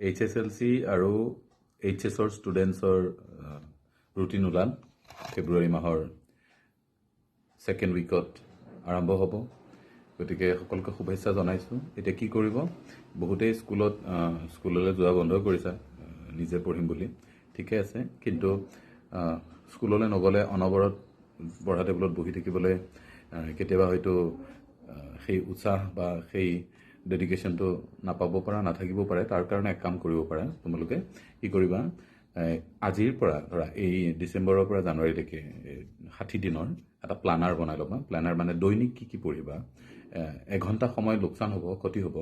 HSLC আৰু HSৰ ষ্টুডেণ্টছৰ routine ওলাল ফেব্ৰুৱাৰী মাহৰ ছেকেণ্ড উইকত আৰম্ভ হ'ব। গতিকে সকলোকে শুভেচ্ছা জনাইছোঁ। এতিয়া কি কৰিব, বহুতেই স্কুললৈ যোৱা বন্ধ কৰিছে নিজে পঢ়িম বুলি, ঠিকে আছে, কিন্তু স্কুললৈ নগ'লে অনবৰত পঢ়া টেবুলত বহি থাকিবলৈ কেতিয়াবা হয়তো সেই উৎসাহ বা সেই ডেডিকেশ্যনটো নাথাকিব পাৰে। তাৰ কাৰণে এক কাম কৰিব পাৰা, তোমালোকে কি কৰিবা, আজিৰ পৰা ধৰা এই ডিচেম্বৰৰ পৰা জানুৱাৰীলৈকে 60 দিনৰ এটা প্লানাৰ বনাই ল'বা। প্লানাৰ মানে দৈনিক কি পঢ়িবা। এঘণ্টা সময় লোকচান হ'ব, ক্ষতি হ'ব।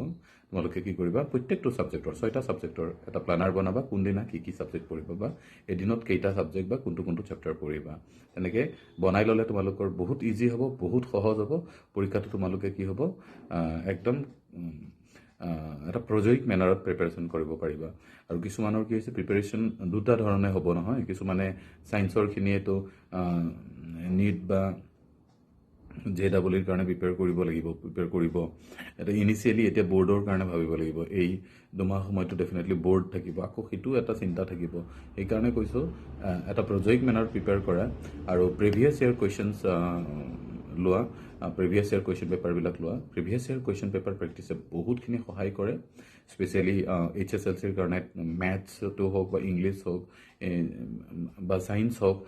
তোমালোকে কি কৰিবা, প্ৰত্যেকটো ছাবজেক্টৰ 6টা ছাবজেক্টৰ এটা প্লানাৰ বনাবা, কোনদিনা কি ছাবজেক্ট পঢ়িবা বা এদিনত কেইটা ছাবজেক্ট বা কোনটো চেপ্টাৰ পঢ়িবা। তেনেকৈ বনাই ল'লে তোমালোকৰ বহুত ইজি হ'ব, বহুত সহজ হ'ব। পৰীক্ষাটো তোমালোকে কি হ'ব, একদম এটা প্ৰজয়িক মেনাৰত প্ৰিপাৰেশ্যন কৰিব পাৰিবা। আৰু কিছুমানৰ কি হৈছে, প্ৰিপাৰেশ্যন দুটা ধৰণে হ'ব নহয়। কিছুমানে ছায়েন্সৰখিনিয়েতো নীট বা JEEৰ কাৰণে প্ৰিপেয়াৰ কৰিব। এটা ইনিচিয়েলি এতিয়া বৰ্ডৰ কাৰণে ভাবিব লাগিব। এই 2 মাহ সময়টো ডেফিনেটলি বৰ্ড থাকিব, আকৌ সেইটোও এটা চিন্তা থাকিব। সেইকাৰণে কৈছোঁ এটা প্ৰজয়িক মেনাৰত প্ৰিপেয়াৰ কৰা আৰু প্ৰিভিয়াছ ইয়েৰ কুৱেশ্যনছ লোৱা, প্ৰিভিয়াছ ইয়েৰ কুৱেশ্যন পেপাৰবিলাক লোৱা। প্ৰিভিয়াছ ইয়েৰ কুৱেশ্যন পেপাৰ প্ৰেক্টিছে বহুতখিনি সহায় কৰে, স্পেচিয়েলি HSLCৰ কাৰণে। মেথছটো হওক বা ইংলিছ হওক বা ছায়েন্স হওক,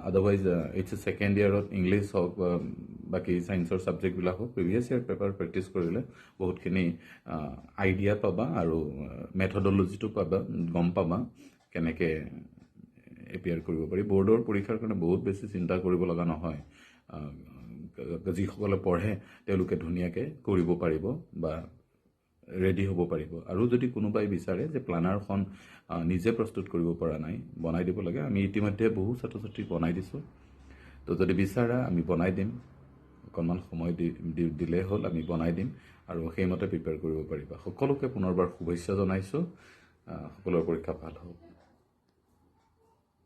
আদাৰৱাইজ HS ছেকেণ্ড ইয়েৰত ইংলিছ হওক বা বাকী ছায়েন্সৰ ছাবজেক্টবিলাক হওক, প্ৰিভিয়াছ ইয়েৰ পেপাৰ প্ৰেক্টিছ কৰিলে বহুতখিনি আইডিয়া পাবা আৰু মেথডলজিটো গম পাবা কেনেকৈ এপিয়াৰ কৰিব পাৰি। বৰ্ডৰ পৰীক্ষাৰ কাৰণে বহুত বেছি চিন্তা কৰিব লগা নহয়। যিসকলে পঢ়ে তেওঁলোকে ধুনীয়াকৈ কৰিব পাৰিব বা ৰেডি হ'ব পাৰিব। আৰু যদি কোনোবাই বিচাৰে যে প্লানাৰখন নিজে প্ৰস্তুত কৰিব পৰা নাই, বনাই দিব লাগে, আমি ইতিমধ্যে বহু ছাত্ৰ ছাত্ৰীক বনাই দিছোঁ। তো যদি বিচাৰা আমি বনাই দিম, অকণমান সময় দিলেই হ'ল, আমি বনাই দিম আৰু সেইমতে প্ৰিপেয়াৰ কৰিব পাৰিবা। সকলোকে পুনৰবাৰ শুভেচ্ছা জনাইছোঁ। সকলোৰে পৰীক্ষা ভাল হওক।